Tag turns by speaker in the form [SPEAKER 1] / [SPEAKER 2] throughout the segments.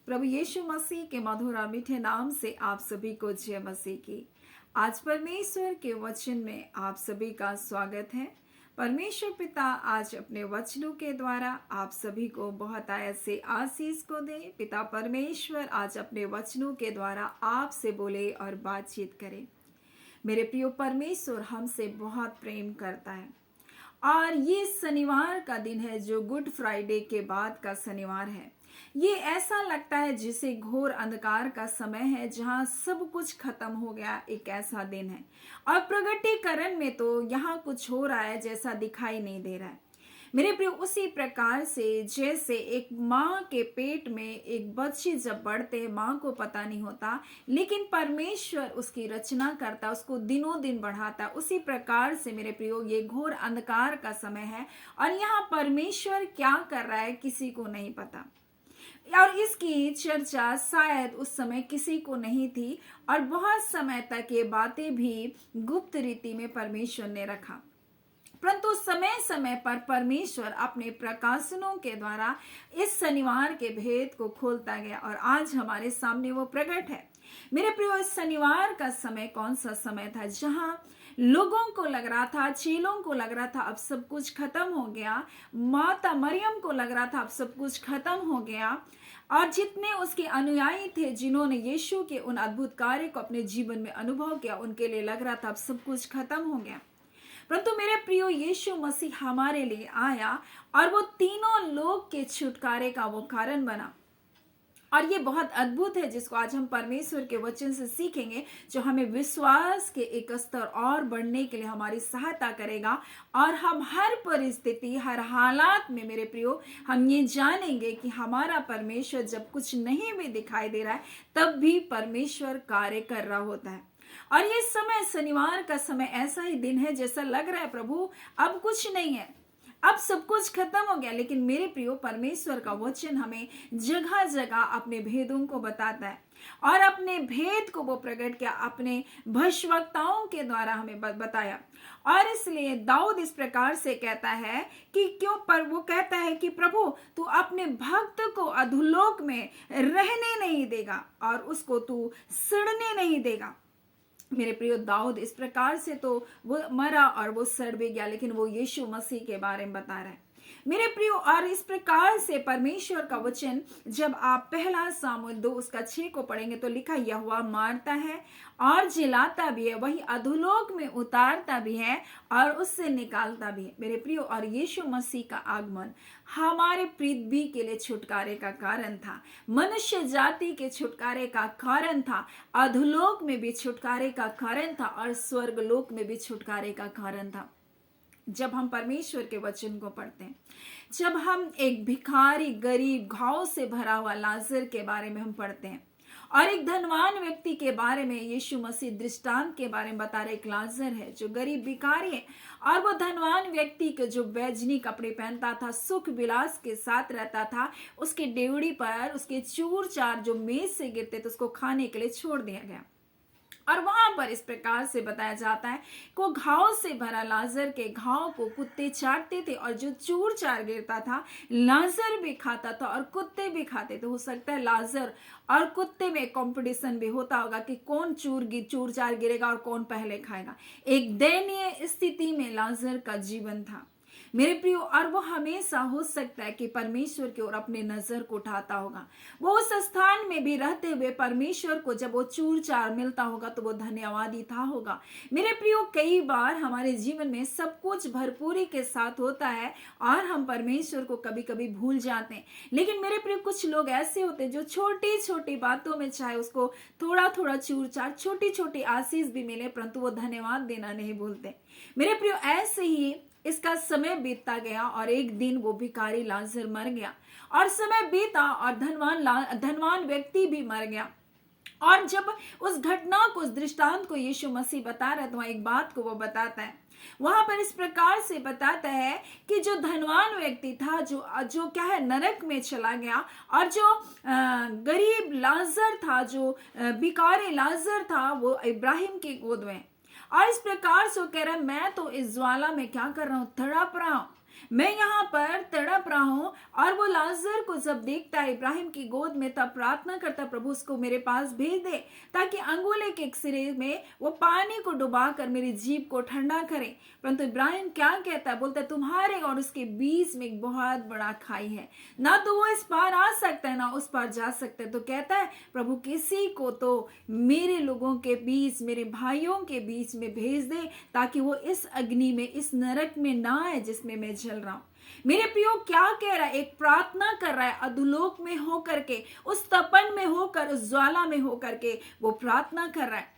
[SPEAKER 1] प्रभु यीशु मसीह के मधुर और मीठे नाम से आप सभी को जय मसीह की। आज परमेश्वर के वचन में आप सभी का स्वागत है। परमेश्वर पिता आज अपने वचनों के द्वारा आप सभी को बहुत आयत से आशीष को दे। पिता परमेश्वर आज अपने वचनों के द्वारा आपसे बोले और बातचीत करे। मेरे प्रिय परमेश्वर हमसे बहुत प्रेम करता है और ये शनिवार का दिन है जो गुड फ्राइडे के बाद का शनिवार है। ये ऐसा लगता है जिसे घोर अंधकार का समय है, जहां सब कुछ खत्म हो गया। एक ऐसा दिन है और प्रगटीकरण में तो यहाँ कुछ हो रहा है जैसा दिखाई नहीं दे रहा है। मेरे प्रिय, उसी प्रकार से जैसे एक माँ के पेट में एक बच्ची जब बढ़ते हैं, माँ को पता नहीं होता, लेकिन परमेश्वर उसकी रचना करता, उसको दिनों दिन बढ़ाता। उसी प्रकार से मेरे प्रियो ये घोर अंधकार का समय है और यहाँ परमेश्वर क्या कर रहा है किसी को नहीं पता और इसकी चर्चा शायद उस समय किसी को नहीं थी और बहुत समय तक ये बातें भी गुप्त रीति में परमेश्वर ने रखा। परंतु समय समय पर परमेश्वर अपने प्रकाशनों के द्वारा इस शनिवार के भेद को खोलता गया और आज हमारे सामने वो प्रकट है। मेरे प्रियो, इस शनिवार का समय कौन सा समय था जहां लोगों को लग रहा था, चेलों को लग रहा था अब सब कुछ खत्म हो गया, माता मरियम को लग रहा था अब सब कुछ खत्म हो गया और जितने उसके अनुयायी थे जिन्होंने यीशु के उन अद्भुत कार्य को अपने जीवन में अनुभव किया, उनके लिए लग रहा था अब सब कुछ खत्म हो गया। परंतु मेरे प्रियो, यीशु मसीह हमारे लिए आया और वो तीनों लोग के छुटकारे का वो कारण बना और ये बहुत अद्भुत है जिसको आज हम परमेश्वर के वचन से सीखेंगे, जो हमें विश्वास के एक स्तर और बढ़ने के लिए हमारी सहायता करेगा और हम हर परिस्थिति, हर हालात में मेरे प्रियो हम ये जानेंगे कि हमारा परमेश्वर जब कुछ नहीं भी दिखाई दे रहा है तब भी परमेश्वर कार्य कर रहा होता है। और ये समय, शनिवार का समय, ऐसा ही दिन है जैसा लग रहा है प्रभु अब कुछ नहीं है, अब सब कुछ खत्म हो गया। लेकिन मेरे प्रियो, परमेश्वर का वचन हमें जगह जगह अपने भेदों को बताता है और अपने भेद को वो प्रकट किया, अपने भविष्यवक्ताओं के द्वारा हमें बताया। और इसलिए दाऊद इस प्रकार से कहता है कि क्यों, पर वो कहता है कि प्रभु तू अपने भक्त को अधोलोक में रहने नहीं देगा और उसको तू सड़ने नहीं देगा। मेरे प्रियो, दाऊद इस प्रकार से तो वो मरा और वो सड़ भी गया, लेकिन वो यीशु मसीह के बारे में बता रहा है मेरे प्रियो। और इस प्रकार से परमेश्वर का वचन जब आप पहला सामुएल 2:6 को पढ़ेंगे तो लिखा, यहोवा मारता है और जिलाता भी है, वही अधोलोक में उतारता भी है और उससे निकालता भी है। मेरे प्रियो, और यीशु मसीह का आगमन हमारे पृथ्वी के लिए छुटकारे का कारण था, मनुष्य जाति के छुटकारे का कारण था, अधोलोक में भी छुटकारे का कारण था और स्वर्गलोक में भी छुटकारे का कारण था। जब हम परमेश्वर के वचन को पढ़ते हैं, जब हम एक भिखारी, गरीब, घाव से भरा हुआ लाजर के बारे में हम पढ़ते हैं और एक धनवान व्यक्ति के बारे में यीशु मसीह दृष्टांत के बारे में बता रहे, एक लाजर है जो गरीब भिखारी है और वो धनवान व्यक्ति के जो बैजनी कपड़े पहनता था, सुख विलास के साथ रहता था, उसके डेवड़ी पर उसके चूर चार जो मेज से गिरते थे उसको खाने के लिए छोड़ दिया गया। और वहां पर इस प्रकार से बताया जाता है को घाव से भरा लाजर के घाव को कुत्ते चाटते थे और जो चूर चार गिरता था लाजर भी खाता था और कुत्ते भी खाते थे। हो सकता है लाजर और कुत्ते में कंपटीशन भी होता होगा कि कौन चूर चार गिरेगा और कौन पहले खाएगा। एक दयनीय स्थिति में लाजर का जीवन था मेरे प्रियो, और वो हमेशा हो सकता है कि परमेश्वर की ओर अपने नजर को उठाता होगा। वो उस स्थान में भी रहते हुए परमेश्वर को जब वो चूर चार मिलता होगा तो वो धन्यवादी था होगा। मेरे प्रियो, कई बार हमारे जीवन में सब कुछ भरपूरी के साथ होता है और हम परमेश्वर को कभी कभी भूल जाते हैं। लेकिन मेरे प्रियो, कुछ लोग ऐसे होते हैं जो छोटी छोटी बातों में, चाहे उसको थोड़ा थोड़ा चूर चार, छोटी छोटी आशीष भी मिले, परंतु वो धन्यवाद देना नहीं भूलते। मेरे प्रियो, ऐसे ही इसका समय बीतता गया और एक दिन वो भिखारी लाजर मर गया और समय बीता और धनवान व्यक्ति भी मर गया। और जब उस घटना को, उस दृष्टांत को यीशु मसीह बता रहा है तो एक बात को वो बताता है। वहां पर इस प्रकार से बताता है कि जो धनवान व्यक्ति था, जो क्या है, नरक में चला गया और जो गरीब लाजर था, जो भिखारी लाजर था, वो इब्राहिम की गोद में। और इस प्रकार से वो कह रहा है, मैं तो इस ज्वाला में क्या कर रहा हूं, तड़प रहा हूं। मैं यहाँ पर तड़प रहा हूं। और वो लाजर को जब देखता है इब्राहिम की गोद में, तब प्रार्थना करता, प्रभु उसको मेरे पास भेज दे ताकि अंगुले के सिरे में वो पानी को डुबा कर मेरी जीभ को ठंडा करे। परंतु इब्राहिम क्या कहता है, बोलता है तुम्हारे और उसके बीच में एक बहुत बड़ा खाई है, ना तो वो इस पार आ सकता है ना उस पार जा सकता है। तो कहता है प्रभु किसी को तो मेरे लोगों के बीच, मेरे भाइयों के बीच में भेज दे ताकि वो इस अग्नि में, इस नरक में ना आए जिसमें मैं जल रहा हूं। मेरे प्रियो क्या कह रहा है, एक प्रार्थना कर रहा है अधोलोक में होकर के, उस तपन में होकर, उस ज्वाला में होकर के वो प्रार्थना कर रहा है।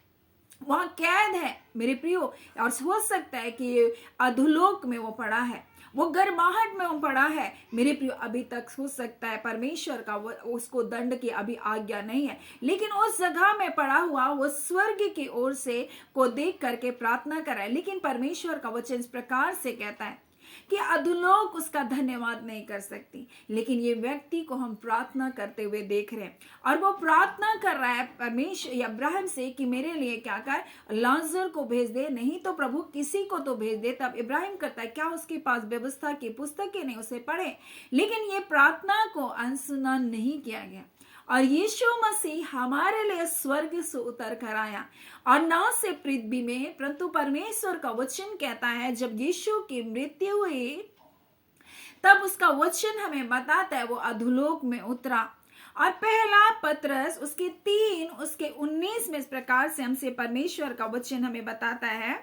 [SPEAKER 1] वहां कैद है मेरे प्रियो, और हो सकता है कि अधोलोक में वो पड़ा है, वो गर्माहट में वो पड़ा है मेरे प्रियो। अभी तक हो सकता है परमेश्वर का वो उसको दंड की अभी आज्ञा नहीं है, लेकिन उस जगह में पड़ा हुआ वो स्वर्ग की ओर से को देख करके प्रार्थना कर रहा है। लेकिन परमेश्वर का वचन इस प्रकार से कहता है कि अधोलोक उसका धन्यवाद नहीं कर सकती, लेकिन ये व्यक्ति को हम प्रार्थना करते हुए देख रहे हैं। और वो प्रार्थना कर रहा है परमेश्वर इब्राहिम से कि मेरे लिए क्या कर, लाजर को भेज दे, नहीं तो प्रभु किसी को तो भेज दे। तब इब्राहिम करता है, क्या उसके पास व्यवस्था की पुस्तकें नहीं, उसे पढ़े। लेकिन ये प्रार्थना को अनसुना नहीं किया गया, और यीशु मसीह हमारे लिए स्वर्ग से उतर कर आया, और ना से पृथ्वी में, परंतु परमेश्वर का वचन कहता है जब यीशु की मृत्यु हुई तब उसका वचन हमें बताता है वो अधोलोक में उतरा। और पहला पत्रस उसके 3 उसके 19 में इस प्रकार से हमसे परमेश्वर का वचन हमें बताता है,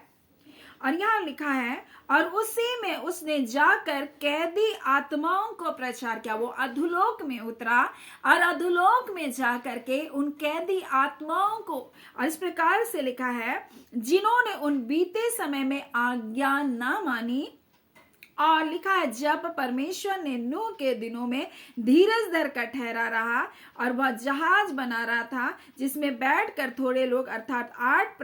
[SPEAKER 1] और यहाँ लिखा है, और उसी में उसने जाकर कैदी आत्माओं को प्रचार किया। वो अधोलोक में उतरा और अधोलोक में जाकर के उन कैदी आत्माओं को, और इस प्रकार से लिखा है, जिन्होंने उन बीते समय में आज्ञा ना मानी। और लिखा है जब परमेश्वर ने नूह के दिनों में धीरज धर कर ठहरा रहा, और वह जहाज बना रहा था जिसमें बैठकर थोड़े लोग अर्थात 8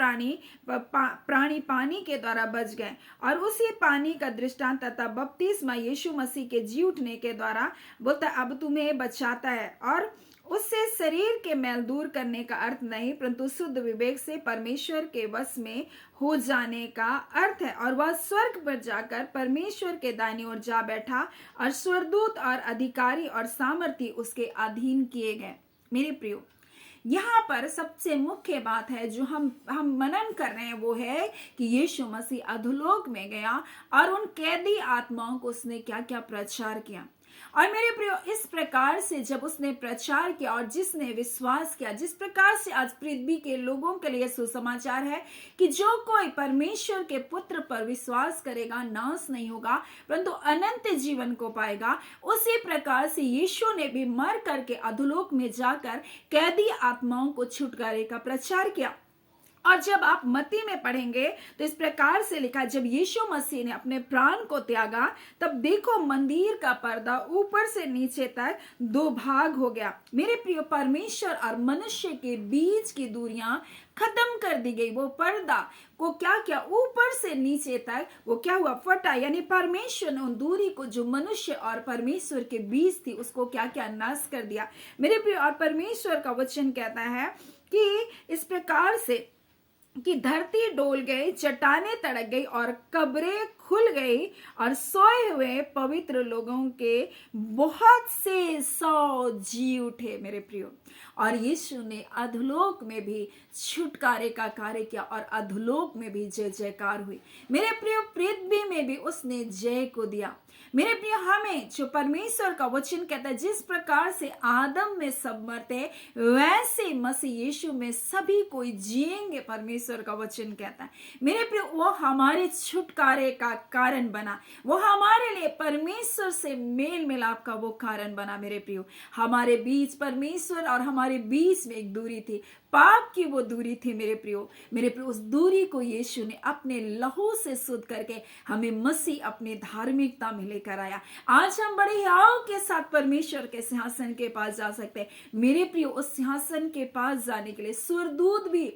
[SPEAKER 1] प्राणी पानी के द्वारा बच गए। और उसी पानी का दृष्टांत तथा बपतिस्मा यीशु मसीह के जी उठने के द्वारा बोलता अब तुम्हें बचाता है। और उससे शरीर के मैल दूर करने का अर्थ नहीं, परंतु शुद्ध विवेक से परमेश्वर के वश में हो जाने का अर्थ है। और वह स्वर्ग पर जाकर परमेश्वर के दाहिनी ओर जा बैठा, और स्वर्गदूत और अधिकारी और सामर्थी उसके अधीन किए गए। मेरे प्रियो, यहाँ पर सबसे मुख्य बात है जो हम मनन कर रहे हैं, वो है कि यीशु मसीह अधोलोक में गया और उन कैदी आत्माओं को उसने क्या क्या प्रचार किया। और मेरे प्रियो, इस प्रकार से जब उसने प्रचार किया और जिसने विश्वास किया, जिस प्रकार से आज पृथ्वी के लोगों के लिए सुसमाचार है कि जो कोई परमेश्वर के पुत्र पर विश्वास करेगा नाश नहीं होगा परंतु अनंत जीवन को पाएगा, उसी प्रकार से यीशु ने भी मर करके अधोलोक में जाकर कैदी आत्माओं को छुटकारे का प्रचार किया। और जब आप मत्ती में पढ़ेंगे तो इस प्रकार से लिखा, जब यीशु मसीह ने अपने प्राण को त्यागा तब देखो मंदिर का पर्दा ऊपर से नीचे तक 2 भाग हो गया। मेरे प्रिय, परमेश्वर और मनुष्य के बीच की दूरियां खत्म कर दी गई। वो पर्दा को क्या क्या ऊपर से नीचे तक वो क्या हुआ, फटा। यानी परमेश्वर ने उन दूरी को जो मनुष्य और परमेश्वर के बीच थी उसको क्या क्या नाश कर दिया। मेरे प्रिय, और परमेश्वर का वचन कहता है कि इस प्रकार से कि धरती डोल गई, चट्टाने तड़क गई और कब्रें खुल गई, और सोए हुए पवित्र लोगों के बहुत से 100 जी उठे। मेरे प्रियो, और यीशु ने अधोलोक में भी छुटकारे का कार्य किया और अधोलोक में भी जय जयकार हुई। मेरे प्रियो, पृथ्वी में भी उसने जय को दिया। मेरे प्रिय, हमें जो परमेश्वर का वचन कहता है जिस प्रकार से आदम में सब मरते वैसे मसीह यीशु में सभी कोई जिएंगे, परमेश्वर का वचन कहता है। मेरे प्रिय, वो हमारे छुटकारे का कारण बना, वो हमारे लिए परमेश्वर से मेल मिलाप का वो कारण बना। मेरे प्रियो, हमारे बीच परमेश्वर और हमारे बीच में एक दूरी थी, पाप की वो दूरी थी। मेरे प्रियो, उस दूरी को यीशु ने अपने लहू से शुद्ध करके हमें मसीह अपनी धार्मिकता में लेकर आया। आज हम बड़े हियाव के साथ परमेश्वर के सिंहासन के पास जा सकते हैं। मेरे प्रियो, उस सिंहासन के पास जाने के लिए स्वर्गदूत भी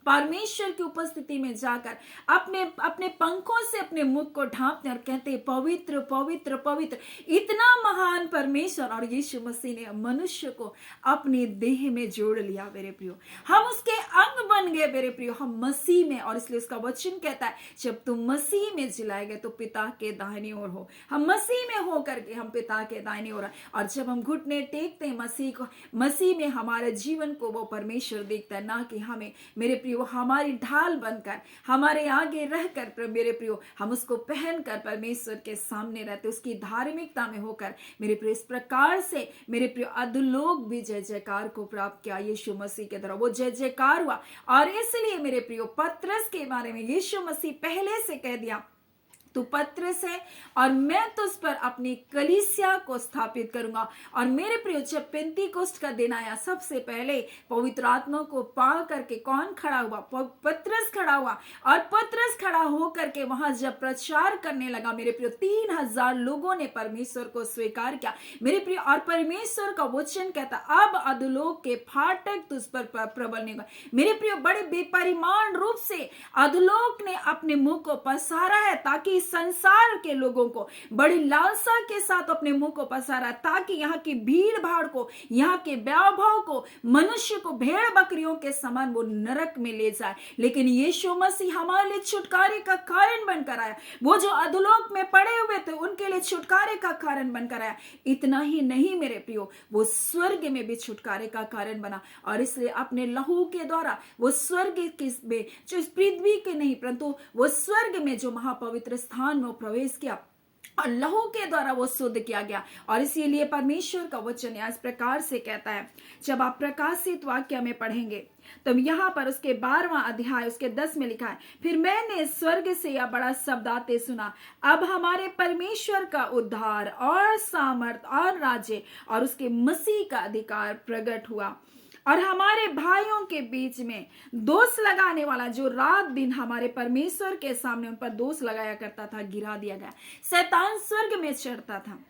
[SPEAKER 1] परमेश्वर की उपस्थिति में जाकर अपने अपने पंखों से अपने मुख को ढांपते और कहते पवित्र पवित्र पवित्र। इतना महान परमेश्वर और यीशु मसीह ने मनुष्य को अपनी देह में जोड़ लिया मेरे प्रियो। हम उसके अंग बन गए मेरे प्रियो, हम मसीह में। और इसलिए उसका वचन कहता है जब तुम मसीह में जिलाए गए तो पिता के दाहिनी ओर हो। हम मसीह में होकर के हम पिता के दाहिनी ओर। और जब हम घुटने टेकते हैं मसीह को, मसीह में हमारे जीवन को वो परमेश्वर देखता है, ना कि हमें मेरे प्रियो हमारी ढाल बनकर हमारे आगे रहकर मेरे प्रियो हम उसको पहनकर परमेश्वर के सामने रहते, उसकी धार्मिकता में होकर मेरे प्रियो। इस प्रकार से मेरे प्रियो अधोलोक भी जय जयकार को प्राप्त किया यीशु मसीह के द्वारा, वो जय जयकार हुआ। और इसलिए मेरे प्रियो पतरस के बारे में यीशु मसीह पहले से कह दिया तू पतरस है और मैं तुझ पर अपनी कलीसिया को स्थापित करूंगा। और मेरे प्रियो जब पेंतीकोस्त का दिन आया, सबसे पहले पवित्र आत्मा को पा करके कौन खड़ा हुआ? पतरस खड़ा हुआ। और पतरस खड़ा होकर के वहां जब प्रचार करने लगा मेरे प्रियो, 3000 लोगों ने परमेश्वर को स्वीकार किया मेरे प्रियो। और परमेश्वर का वचन कहता अब अधोलोक के फाटक तुझ पर प्रबल नहीं होगा मेरे प्रियो। बड़े बेपरिमाण रूप से अधोलोक ने अपने मुंह को पसारा है ताकि संसार के लोगों को बड़ी लालसा के साथ अपने मुंह को पसारा, ताकि यहाँ की भीड़ भाड़ को, यहाँ के वैभव को, मनुष्य को भेड़ बकरियों के समान वो नरक में ले जाए। लेकिन यीशु मसीह हमारे लिए छुटकारे का कारण बनकर आया। वो जो अधोलोक में पड़े हुए थे उनके लिए छुटकारे का कारण बनकर आया। इतना ही नहीं मेरे प्रियो, वो स्वर्ग में भी छुटकारे का कारण बना। और इसलिए अपने लहू के द्वारा वो स्वर्ग में, जो पृथ्वी के नहीं परंतु वो स्वर्ग में जो महापवित्र स्थान में प्रवेश किया और लहू के द्वारा वो शुद्ध किया गया। और इसीलिए परमेश्वर का वचन इस प्रकार से कहता है, जब आप प्रकाशित वाक्य में पढ़ेंगे तो यहाँ पर उसके 12वां अध्याय उसके 10 में लिखा है, फिर मैंने स्वर्ग से यह बड़ा शब्द आते सुना, अब हमारे परमेश्वर का उद्धार और सामर्थ और राज्य और उसके मसीह का अधिकार प्रकट हुआ। और हमारे भाइयों के बीच में दोष लगाने वाला जो रात दिन हमारे परमेश्वर के सामने उन पर दोष लगाया करता था, गिरा दिया गया। शैतान स्वर्ग में चढ़ता था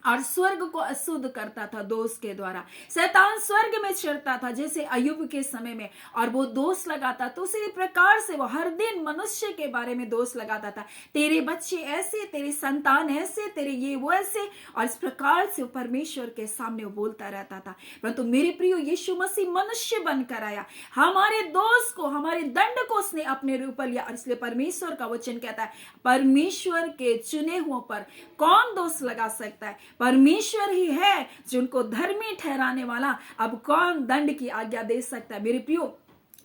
[SPEAKER 1] और स्वर्ग को अशुद्ध करता था दोष के द्वारा। शैतान स्वर्ग में चढ़ता था जैसे अय्यूब के समय में, और वो दोष लगाता। तो उसी प्रकार से वो हर दिन मनुष्य के बारे में दोष लगाता था, तेरे बच्चे ऐसे, तेरे संतान ऐसे, तेरे ये वो ऐसे। और इस प्रकार से परमेश्वर के सामने वो बोलता रहता था। परंतु मेरे प्रियो यीशु मसीह मनुष्य बनकर आया, हमारे दोष को, हमारे दंड को उसने अपने ऊपर लिया। और इसलिए परमेश्वर का वचन कहता है परमेश्वर के चुने हुओं पर कौन दोष लगा सकता है? परमेश्वर ही है जिनको धर्मी ठहराने वाला। अब कौन दंड की आज्ञा दे सकता है? मेरे प्रियो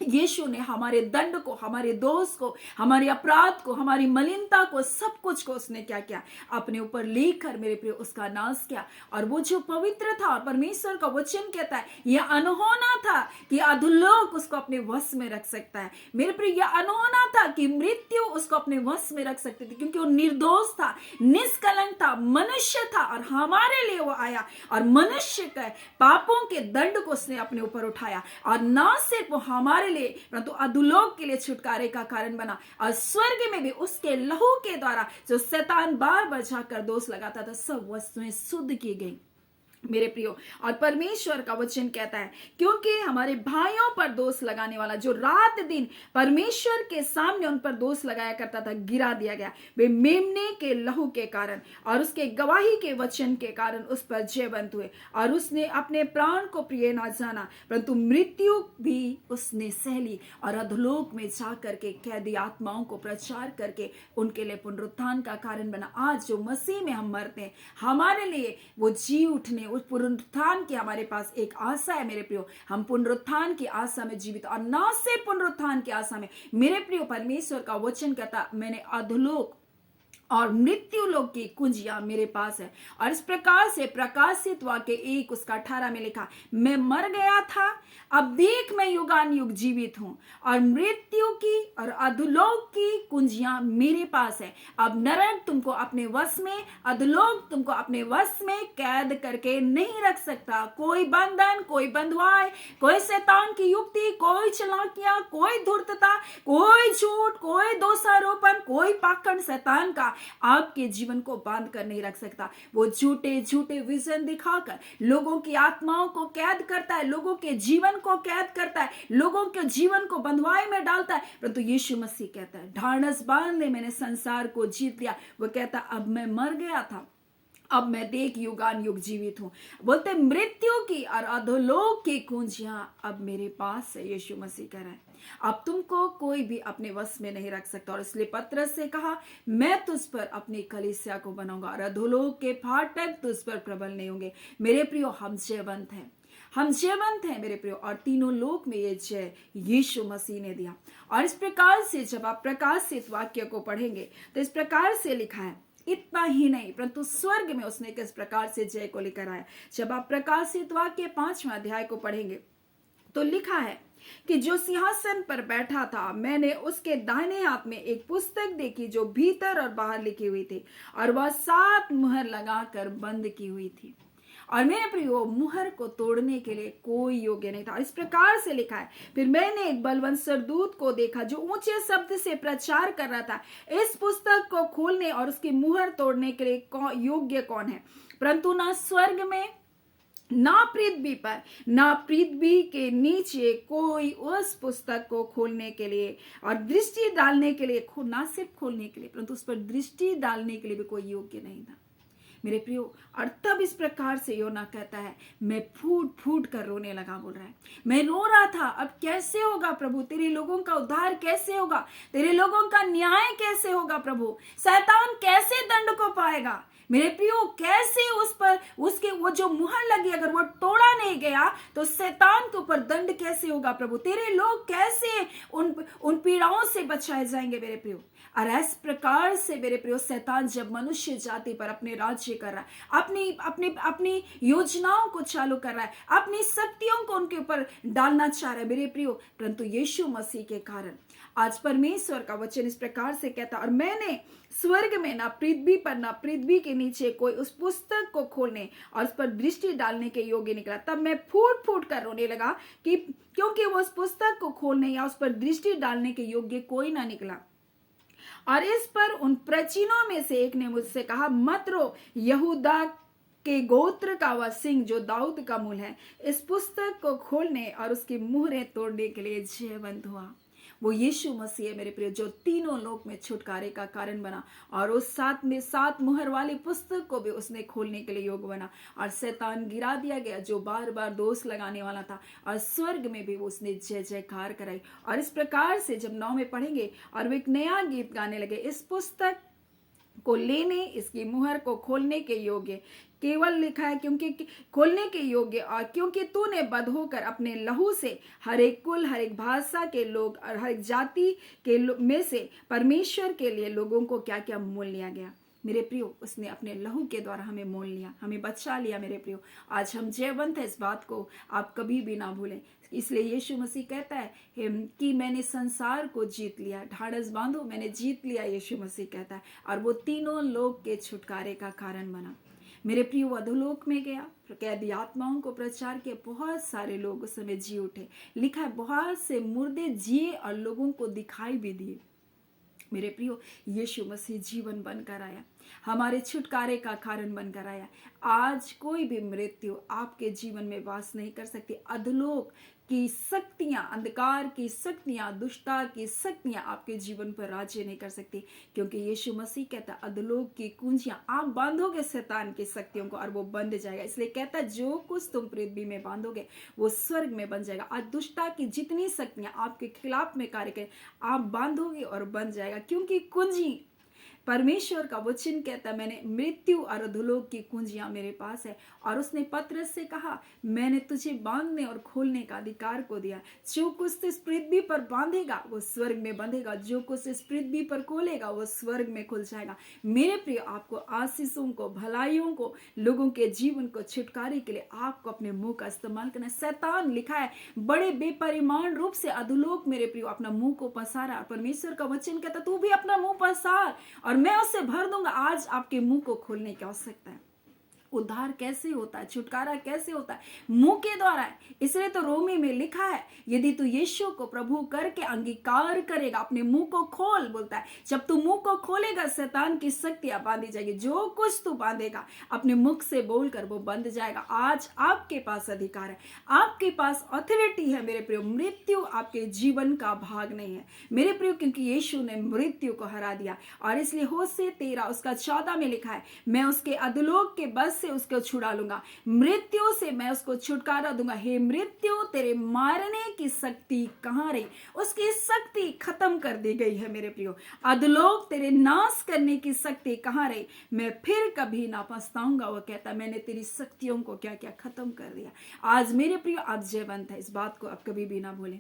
[SPEAKER 1] यीशु ने हमारे दंड को, हमारे दोष को, हमारे अपराध को, हमारी मलिनता को, सब कुछ को उसने क्या किया? अपने ऊपर लेकर मेरे प्रिय उसका नाश किया। और वो जो पवित्र था, और परमेश्वर का वचन कहता है यह अनहोना था कि अधोलोक उसको अपने वश में रख सकता है। मेरे प्रिय यह अनहोना था कि मृत्यु उसको अपने वश में रख सकती थी, क्योंकि वो निर्दोष था, निष्कलंक था, मनुष्य था। और हमारे लिए वो आया और मनुष्य के पापों के दंड को उसने अपने ऊपर उठाया। और ना सिर्फ वो हमारे लिए परंतु अधोलोक के लिए छुटकारे का कारण बना। और स्वर्ग में भी उसके लहू के द्वारा जो शैतान बार बार जाकर दोष लगाता था, सब वस्तुएं शुद्ध की गई मेरे प्रियो। और परमेश्वर का वचन कहता है क्योंकि हमारे भाइयों पर दोष लगाने वाला जो रात दिन परमेश्वर के सामने उन पर दोष लगाया करता था, गिरा दिया गया। वे मेमने के लहू के कारण और उसके गवाही के वचन के कारण उस पर जयवंत हुए। और उसने अपने प्राण को प्रिय ना जाना, परंतु मृत्यु भी उसने सह ली। और अधोलोक में जा करके कैदी आत्माओं को प्रचार करके उनके लिए पुनरुत्थान का कारण बना। आज जो मसीह में हम मरते हैं, हमारे लिए वो जी उठने, उस पुनरुत्थान की हमारे पास एक आशा है मेरे प्रियो। हम पुनरुत्थान की आशा में जीवित, और ना सिर्फ पुनरुत्थान की आशा में मेरे प्रियो, परमेश्वर का वचन कहता मैंने अधोलोक और मृत्यु लोक की कुंजियां मेरे पास है। और इस प्रकार से प्रकाशित वाक्य 1 उसका 18 में लिखा, मैं मर गया था, अब देख मैं युगान युग जीवित हूं, और मृत्यु की और अधोलोक की कुंजियां मेरे पास है। अब नरक तुमको अपने वश में, अधोलोक तुमको अपने वश में कैद करके नहीं रख सकता। कोई बंधन, कोई बंधुआई, कोई शैतान की युक्ति, कोई चालाकियां, कोई धूर्तता, कोई झूठ, कोई दोषारोपण, कोई पाखंड शैतान का आपके जीवन को बांध कर नहीं रख सकता। वो झूठे झूठे विजन दिखाकर लोगों की आत्माओं को कैद करता है, लोगों के जीवन को कैद करता है, लोगों के जीवन को बंधुआई में डालता है। परंतु यीशु मसीह कहता है, ढाढ़स बांध ले, मैंने संसार को जीत लिया। वो कहता, अब मैं मर गया था, अब मैं देख युगान युग जीवित हूं। बोलते मृत्यु की और अधोलोक की कुंजियां अब मेरे पास है। यीशु मसीह कह रहा है, अब तुमको कोई भी अपने वश में नहीं रख सकता। और इसलिए पतरस से कहा, मैं तुझ पर अपनी कलीसिया को बनाऊंगा और अधोलोक के फाटक तुझ पर प्रबल नहीं होंगे। मेरे प्रियो, हम जयवंत हैं, हम जयवंत हैं मेरे प्रियो, और तीनों लोक में ये जय यीशु मसीह ने दिया। और इस प्रकार से जब आप प्रकाशित वाक्य को पढ़ेंगे तो इस प्रकार से लिखा है, इतना ही नहीं परंतु स्वर्ग में उसने किस प्रकार से जय को लेकर आया। जब आप प्रकाशित वाक्य 5वां अध्याय को पढ़ेंगे तो लिखा है कि जो सिंहासन पर बैठा था, मैंने उसके दाहिने हाथ में एक पुस्तक देखी जो भीतर और बाहर लिखी हुई थी, और वह 7 मुहर लगाकर बंद की हुई थी। और मेरे प्रियो, मुहर को तोड़ने के लिए कोई योग्य नहीं था। इस प्रकार से लिखा है, फिर मैंने एक बलवंत सरदूत को देखा जो ऊंचे शब्द से प्रचार कर रहा था, इस पुस्तक को खोलने और उसकी मुहर तोड़ने के लिए योग्य कौन है? परंतु ना स्वर्ग में, ना पृथ्वी पर, ना पृथ्वी के नीचे कोई उस पुस्तक को खोलने के लिए और दृष्टि डालने के लिए, ना सिर्फ खोलने के लिए परंतु उस पर दृष्टि डालने के लिए भी कोई योग्य नहीं था। मेरे प्रियो, और तब इस प्रकार से योना कहता है, मैं फूट फूट कर रोने लगा। बोल रहा है, मैं रो रहा था, अब कैसे होगा प्रभु? तेरे लोगों का उद्धार कैसे होगा? तेरे लोगों का न्याय कैसे होगा प्रभु? शैतान कैसे दंड को पाएगा? मेरे प्रियो, कैसे उस पर उसके वो जो मुहर लगी, अगर वो तोड़ा नहीं गया तो शैतान के ऊपर दंड कैसे होगा प्रभु? तेरे लोग कैसे उन पीड़ाओं से बचाए जाएंगे मेरे प्रियो? और इस प्रकार से मेरे प्रियो, शैतान जब मनुष्य जाति पर अपने राज्य कर रहा है, अपनी योजनाओं को चालू कर रहा है, अपनी शक्तियों को उनके ऊपर डालना चाह रहा है मेरे प्रियो, परंतु यीशु मसीह के कारण आज परमेश्वर का वचन इस प्रकार से कहता, और मैंने स्वर्ग में, ना पृथ्वी पर, ना पृथ्वी के नीचे कोई उस पुस्तक को खोलने और उस पर दृष्टि डालने के योग्य निकला। तब मैं फूट फूट कर रोने लगा कि क्योंकि वो उस पुस्तक को खोलने या उस पर दृष्टि डालने के योग्य कोई ना निकला। और इस पर उन प्राचीनों में से एक ने मुझसे कहा, मत रो, यहूदा के गोत्र का वह सिंह जो दाऊद का मूल है, इस पुस्तक को खोलने और उसकी मुहरें तोड़ने के लिए जयवंत हुआ। वो यीशु मसीह है मेरे प्रिय, जो तीनों लोक में छुटकारे का कारण बना, और उस 7 मुहर वाली पुस्तक को भी उसने खोलने के लिए योग्य बना, और शैतान गिरा दिया गया जो बार बार दोष लगाने वाला था, और स्वर्ग में भी उसने जय जयकार कराई। और इस प्रकार से जब 9 में पढ़ेंगे और वो एक नया गीत गाने लगे, इस पुस्तक को लेने, इसकी मुहर को खोलने के योग्य केवल लिखा है, क्योंकि खोलने के योग्य, और क्योंकि तूने बध होकर अपने लहू से हर एक कुल, हर एक भाषा के लोग और हर एक जाति के में से परमेश्वर के लिए लोगों को क्या क्या मोल लिया गया। मेरे प्रियो, उसने अपने लहू के द्वारा हमें मोल लिया, हमें बचा लिया मेरे प्रियो। आज हम जयवंत है, इस बात को आप कभी भी ना भूलें। इसलिए यीशु मसीह कहता है कि मैंने संसार को जीत लिया, ढाढ़स बांधो, मैंने जीत लिया, यीशु मसीह कहता है, और वो तीनों लोग के छुटकारे का कारण बना। मेरे प्रियो, अधोलोक में गया, कैदी आत्माओं को प्रचार किया, बहुत सारे लोग उस समय जी उठे। लिखा है, बहुत से मुर्दे जिए और लोगों को दिखाई भी दिए। मेरे प्रियो, यीशु मसीह जीवन बनकर आया, हमारे छुटकारे का कारण बनकर आया। आज कोई भी मृत्यु आपके जीवन में वास नहीं कर सकती। अधोलोक की शक्तियां, अंधकार की शक्तियां, दुष्टता की शक्तियां आपके जीवन पर राज्य नहीं कर सकती, क्योंकि यीशु मसीह कहता है, अधोलोक की कुंजियां आप बांधोगे शैतान की शक्तियों को और वो बंद जाएगा। इसलिए कहता है, जो कुछ तुम पृथ्वी में बांधोगे वो स्वर्ग में बन जाएगा। आज दुष्टता की जितनी शक्तियां आपके खिलाफ में कार्य करें, आप बांधोगे और बन जाएगा, क्योंकि कुंजी परमेश्वर का वचन कहता है, मैंने मृत्यु और अधोलोक की कुंजियां मेरे पास है। और उसने पतरस से कहा, मैंने तुझे बांधने और खोलने का अधिकार को दिया। जो कुछ इस पृथ्वी पर बांधेगा वो स्वर्ग में बंधेगा, जो कुछ इस पृथ्वी पर खोलेगा वो स्वर्ग में खुल जाएगा। मेरे प्रिय, आपको आशीषों को, भलाइयों को, लोगों के जीवन को छुटकारे के लिए आपको अपने मुंह का इस्तेमाल करना है। शैतान, लिखा है, बड़े बेपरिमाण रूप से अधोलोक मेरे प्रिय अपना मुंह को पसारा। परमेश्वर का वचन कहता, तू भी अपना मुंह पसार और मैं उससे भर दूंगा। आज आपके मुंह को खोलने की आवश्यकता है। उद्धार कैसे होता है, छुटकारा कैसे होता है? मुंह के द्वारा है। इसलिए तो रोमी में लिखा है, यदि तू यीशु को प्रभु करके अंगीकार करेगा, अपने मुंह को खोल, बोलता है जब तू मुंह को खोलेगा शैतान की शक्तियां बांधी जाएगी। जो कुछ तू बांधेगा अपने मुख से बोलकर वो बंध जाएगा। आज आपके पास अधिकार है, आपके पास अथॉरिटी है मेरे प्रियो। मृत्यु आपके जीवन का भाग नहीं है मेरे प्रियो, क्योंकि यीशु ने मृत्यु को हरा दिया। और इसलिए होशे 13 उसका 14 में लिखा है, मैं उसके अधोलोक के बस से उसको छुड़ा लूंगा, मृत्यु से मैं उसको छुटकारा दूंगा। हे मृत्यु, तेरे मारने की शक्ति कहां रही? उसकी शक्ति खत्म कर दी गई है मेरे प्रियो। अधोलोक तेरे नाश करने की शक्ति कहां रही? मैं फिर कभी ना पछताऊंगा। वो कहता मैंने तेरी शक्तियों को क्या क्या खत्म कर दिया। आज मेरे प्रियो आप जयवंत है, इस बात को आप कभी भी ना भूलें।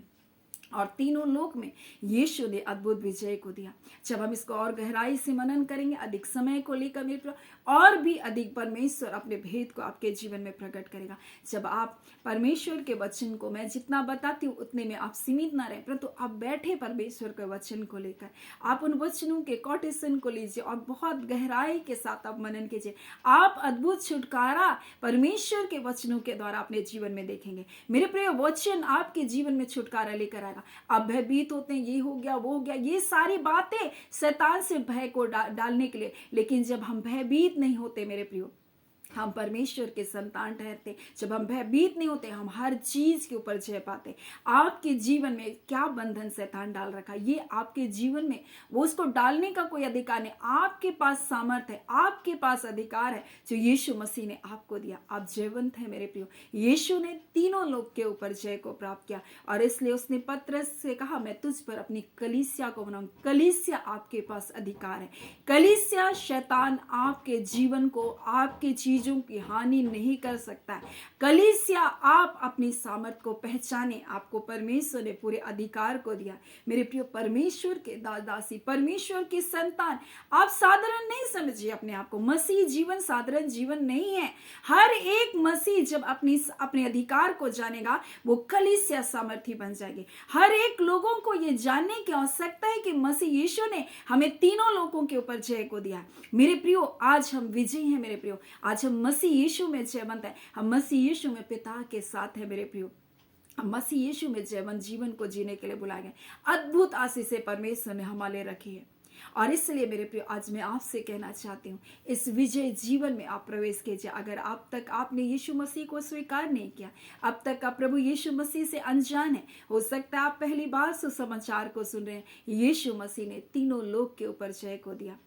[SPEAKER 1] और तीनों लोक में यीशु ने अद्भुत विजय को दिया। जब हम इसको और गहराई से मनन करेंगे, अधिक समय को लेकर मेरे प्रियो, और भी अधिक परमेश्वर अपने भेद को आपके जीवन में प्रकट करेगा। जब आप परमेश्वर के वचन को, मैं जितना बताती हूँ उतने में आप सीमित ना रहे, परंतु आप बैठे परमेश्वर के वचन को लेकर, आप उन वचनों के कोटेशन को लीजिए और बहुत गहराई के साथ आप मनन कीजिए। आप अद्भुत छुटकारा परमेश्वर के वचनों के द्वारा अपने जीवन में देखेंगे मेरे प्रिय। वचन आपके जीवन में छुटकारा लेकर आएगा। आप भयभीत होते हैं, ये हो गया वो हो गया, ये सारी बातें शैतान से भय को डालने के लिए। लेकिन जब हम भयभीत नहीं होते मेरे प्रियो, हम परमेश्वर के संतान ठहरते। जब हम भयभीत नहीं होते, हम हर चीज के ऊपर जय पाते। आपके जीवन में क्या बंधन शैतान डाल रखा, ये आपके जीवन में वो उसको डालने का कोई अधिकार नहीं। आपके पास सामर्थ है, आपके पास अधिकार है जो यीशु मसीह ने आपको दिया। आप जयवंत है मेरे प्रियो। यीशु ने तीनों लोग के ऊपर जय को प्राप्त किया और इसलिए उसने पतरस से कहा, मैं तुझ पर अपनी कलीसिया को बनाऊं। कलीसिया आपके पास अधिकार है। कलीसिया शैतान आपके जीवन को, आपके चीजों की हानि नहीं कर सकता है। कलीसिया आप अपनी सामर्थ को पहचाने, आपको परमेश्वर ने पूरे अधिकार को दिया। मेरे प्रियो, परमेश्वर के दासी, परमेश्वर की संतान, आप साधारण नहीं समझिए अपने आप को। मसीह जीवन साधारण जीवन नहीं है। हर एक मसीह जब अपने अधिकार को जानेगा, वो कलीसिया सामर्थी बन जाएगी। हर एक लोगों को ये जानने की आवश्यकता है कि मसीह यीशु ने हमें तीनों लोगों के ऊपर जय को दिया। मेरे प्रियो, आज हम विजयी हैं मेरे प्रियो। आज हम मसीह यीशु में जयवंत है। हम मसीह यीशु में पिता के साथ है मेरे प्रियो। हम मसीह यीशु में जयवंत जीवन को जीने के लिए बुलाए गए। अद्भुत आशीषें परमेश्वर ने हमारे रखी है और इसलिए मेरे प्रियो, आज मैं आपसे कहना चाहती हूँ, इस विजय जीवन में आप प्रवेश कीजिए। अगर अब तक आपने यीशु मसीह को स्वीकार नहीं किया, अब तक आप प्रभु यीशु मसीह से अनजान है, हो सकता है आप पहली बार सुसमाचार को सुन रहे हैं। यीशु मसीह ने तीनों लोक के ऊपर जय को दिया।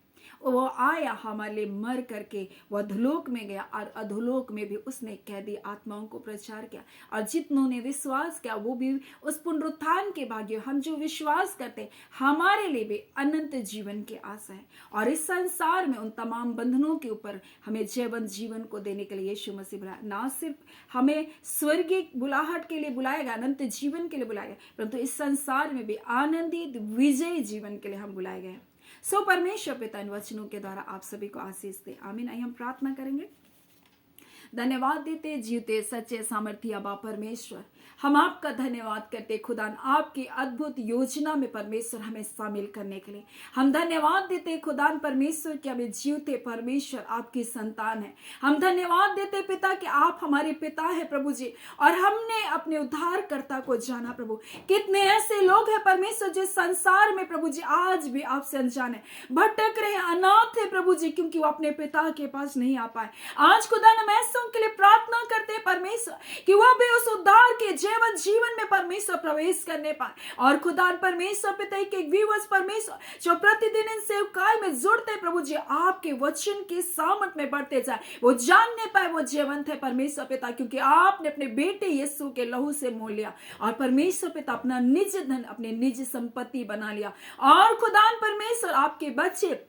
[SPEAKER 1] वो आया हमारे लिए, मर करके वो अधोलोक में गया और अधोलोक में भी उसने कैदी आत्माओं को प्रचार किया और जितनों ने विश्वास किया वो भी उस पुनरुत्थान के भाग्य। हम जो विश्वास करते, हमारे लिए भी अनंत जीवन की आशा है और इस संसार में उन तमाम बंधनों के ऊपर हमें जयवंत जीवन को देने के लिए यीशु मसीह बुलाया। ना सिर्फ हमें स्वर्गीय बुलाहट के लिए बुलाएगा, अनंत जीवन के लिए बुलाएगा, परंतु इस संसार में भी आनंदित विजयी जीवन के लिए हम बुलाए गए। परमेश्वर पिता इन वचनों के द्वारा आप सभी को आशीष दे। आमीन। आइए हम प्रार्थना करेंगे। धन्यवाद देते जीवते सच्चे सामर्थी अबा परमेश्वर, हम आपका धन्यवाद करते खुदान, आपकी अद्भुत योजना में परमेश्वर हमें शामिल करने के लिए। हम धन्यवाद देते खुदान परमेश्वर कि हमें जीवते परमेश्वर आपकी संतान है। हम धन्यवाद देते पिता कि आप हमारे पिता है प्रभु जी, और हमने अपने उद्धारकर्ता को जाना प्रभु। कितने ऐसे लोग हैं परमेश्वर जो संसार में प्रभु जी आज भी आपसे अनजान है, भटक रहे, अनाथ है प्रभु जी, क्योंकि वो अपने पिता के पास नहीं आ पाए। आज खुदा हम ऐसों के लिए प्रार्थना करते हैं परमेश्वर कि वह भी उस उद्धार के जीवन जीवन में परमेश्वर प्रवेश करने पाए। और खुदा परमेश्वर पिता के व्यूअर्स परमेश्वर जो प्रतिदिन इन सेवकाई में जुड़ते प्रभु जी, आपके वचन के सामर्थ में बढ़ते जाए, वो जानने पाए वो जीवंत है परमेश्वर पिता, क्योंकि आपने अपने बेटे यीशु के लहू से मोल लिया और परमेश्वर पिता अपना निज धन, अपने निज संपत्ति बना लिया। और खुदा परमेश्वर आपके बच्चे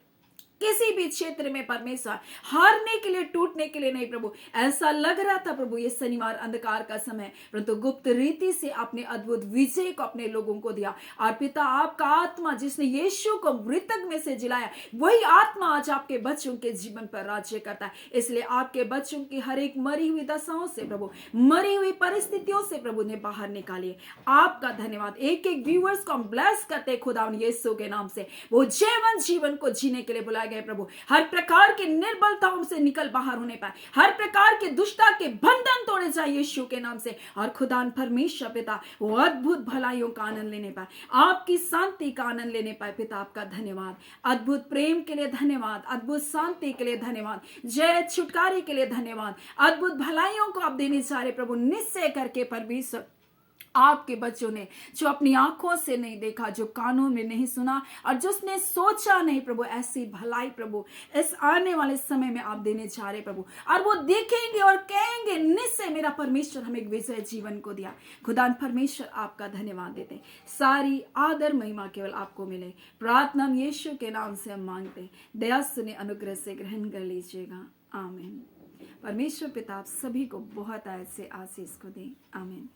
[SPEAKER 1] किसी भी क्षेत्र में परमेश्वर हारने के लिए, टूटने के लिए नहीं प्रभु। ऐसा लग रहा था प्रभु ये शनिवार अंधकार का समय, परंतु गुप्त रीति से अपने अद्भुत विजय को अपने लोगों को दिया। और पिता आपका आत्मा जिसने यीशु को मृतक में से जिलाया, वही आत्मा आज आपके बच्चों के जीवन पर राज्य करता है। इसलिए आपके बच्चों की हर एक मरी हुई दशाओं से प्रभु, मरी हुई परिस्थितियों से प्रभु ने बाहर निकालिए। आपका धन्यवाद। एक एक व्यूअर्स को हम ब्लेस करते खुदा यीशु के नाम से, वो जीवन को जीने के लिए बुलाया गए प्रभु, हर प्रकार की निर्बलताओं से निकल बाहर होने पाए, हर प्रकार की दुष्टता के बंधन तोड़े जाए यीशु के नाम से। और खुदा परमेश्वर पिता वो अद्भुत भलाइयों का आनंद लेने पाए, आपकी शांति का आनंद लेने पाए। पिता आपका धन्यवाद, अद्भुत प्रेम के लिए धन्यवाद, अद्भुत शांति के लिए धन्यवाद, जय छुटकारे के लिए धन्यवाद, अद्भुत भलाइयों को आप देने जा रहे प्रभु। निश्चय करके परमेश्वर आपके बच्चों ने जो अपनी आंखों से नहीं देखा, जो कानों में नहीं सुना और जिसने सोचा नहीं प्रभु, ऐसी भलाई प्रभु इस आने वाले समय में आप देने जा रहे प्रभु। और वो देखेंगे और कहेंगे निश्चय मेरा परमेश्वर हमें एक विजय जीवन को दिया। खुदा परमेश्वर आपका धन्यवाद देते, सारी आदर महिमा केवल आपको मिले। प्रार्थना यीशु के नाम से हम मांगते, दया सुने अनुग्रह से ग्रहण कर लीजिएगा, आमीन। परमेश्वर पिता आप सभी को बहुत ऐसे आशीष को दे, आमीन।